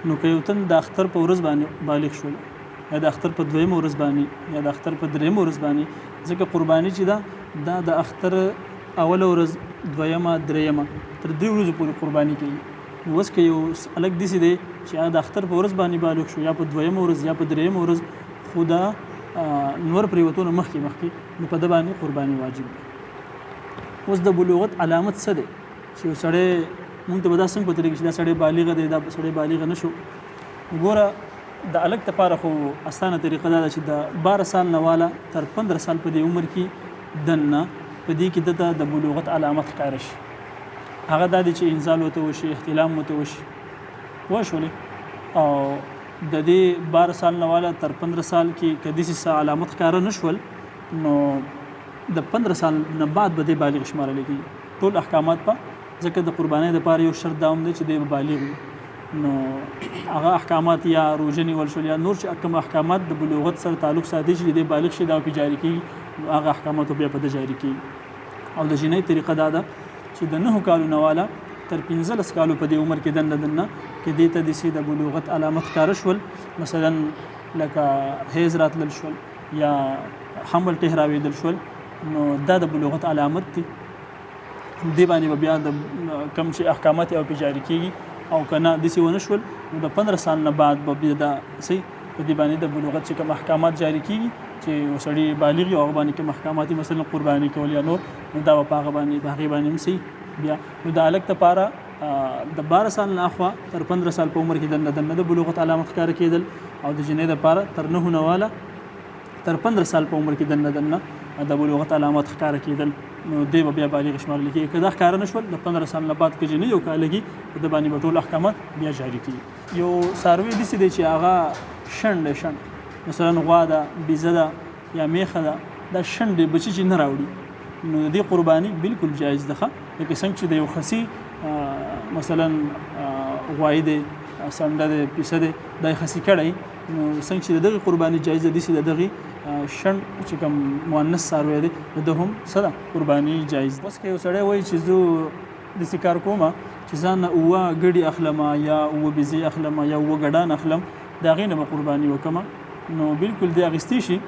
نو که یو تن د اختر په ورځ باندې بالغ شول یا د اختر په دویمه ورځ باندې یا د اختر په دریمه ورځ باندې ځکه قرباني چې دا د اختر اوله ورځ دویمه دریمه تر دې ورځې پورې قرباني کوي. نو اوس که یو الګ داسې دی چې د اختر په ورځ باندې بالغ شو یا په دویمه ورځ یا په دریمه ورځ خو دا نور پرېوتونه مخکې نو په ده باندې قرباني واجب ده. اوس د بلوغت علامت څه دی چې یو سړی مونږ ته به دا څنګه پته لګي چې دا سړی بالغه دی دا سړی بالغه نه شو. ګوره د الګ دپاره خو اسانه طریقه دا ده چې د 12 سال نه والا تر 15 سال په دې عمر کې دننه په دې کې دته د بلوغت علامت ښکاره شي. هغه دا دی چې انزال ورته وشي احتلام ورته وشي وشولې او د دې 12 سال نه والا تر 15 سال کې که داسې علامت ښکاره نه شول نو د 15 سال نه بعد به دې بالغ شمارلی کېږي. ټول احکامات په ځکه د قربانۍ دپاره یو شرط دا هم دی چې دی به بالغ وي نو هغه احکامات یا روژه نیول شول یا نور چې کوم احکامات د بلوغت سره تعلق ساتي چې دی بالغ شي دا پې جاري کېږي نو هغه احکامات بیا په ده جاري کېږي. او د جنۍ طریقه دا ده چې د 9 کالو نه والا تر 15 کالو په دې عمر کې دننه کې دې ته داسې د بلوغت علامت ښکاره شول مثلا لکه حیض راتلل شول یا حمل ټه راویدل شول نو دا د بلوغت علامت دی. دې باندې به بیا د کوم چې احکامات او پې جاري کېږي او که نه داسې ونه شول نو د 15 سال نه بعد به بیا دا صحیح په دې باندې د بلوغت چې کوم احکامات جاري کېږي چې یو سړی بالغ وي او هغه باندې کوم احکامات مثلا قرباني کول یا نور نو دا به په هغه باندې هم صحیح بیا نو د الګ دپاره د 12 سال نه اخوا تر 15 سال په عمر کې دننه د بلوغت علامت ښکاره کېدل او د جنۍ دپاره تر 9 نه والا تر 15 سال په عمر کې دننه د بلوغت علامات ښکاره کېدل نو دی به بیا بالغ شمارل کېږي. که دا ښکاره نه شول د 15 سال نه بعد که جنۍ یو کالګي د باندې به ټول احکامات بیا جاري کېږي. یو څاروي داسې دی چې هغه شنډ مثلا غوا ده بیزه ده یا میخه ده دا شنډې بچي چې نه راوړي نو د دې قرباني بالکل جایز ده. لکه څنګه چې د یو خسي مثلا غوایي دی سنډه دی پیسه دی دا یې خسي کړی نو څنګه چې د دغې قرباني جایز ده داسې د دغې شنډ چې کوم مؤنث څاروی دی د ده هم څه ده قرباني جایز ده. اوس که یو سړی وایي چې زه داسې کار کوم چې ځان نه 7 ګډې اخلم یا 7 بیزې اخلم یا 7 ګډان اخلم د هغې نه به قرباني وکړم نو بالکل دی اخیستی شي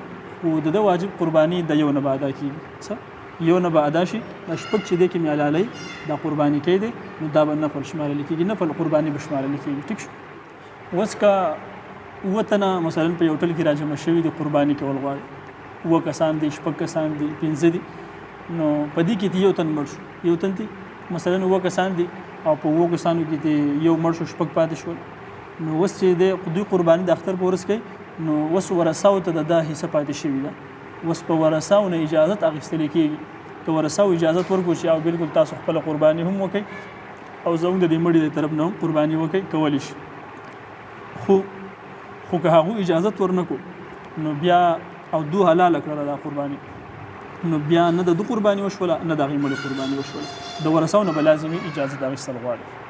خو د ده واجب قرباني د یو نه به ادا کېږي څه یو نه به ادا شي دا شپږ چې دی کې مې حلالۍ دا قرباني کوي دی نو دا به نفل شمارلی کېږي نفل قرباني به شمارلی کېږي. ټیک شو. اوس که 7 تنه مثلا په یو ټل کې راجمع شوي دي قرباني کول غواړي 7 کسان دي 6 کسان دي 15 دي نو په دې کې یو تن مړ شو یو تن دي مثلا 7 کسان دي او په 7 کسانو کې یو مړ شو 6 پاتې شول نو اوس چې د دوی قرباني د اختر په ورځ کوي نو اوس ورثاو ته د حصه پاتې شوي ده اوس په ورثاو نه اجازت اخیستل کېږي که ورثاو اجازت ورکړو چې او بالکل تاسو خپل قرباني هم وکړئ او زموږ د دې مړي د طرف نه هم قرباني وکړئ کولی شي. خو که هغو اجازت ورنکړو نو بیا او دو حلاله کړله دا قرباني نو بیا نه د دو قرباني وشوله نه د هغې مړي قرباني وشوله د ورثاو نه به لازمي اجازت اخیستل غواړي.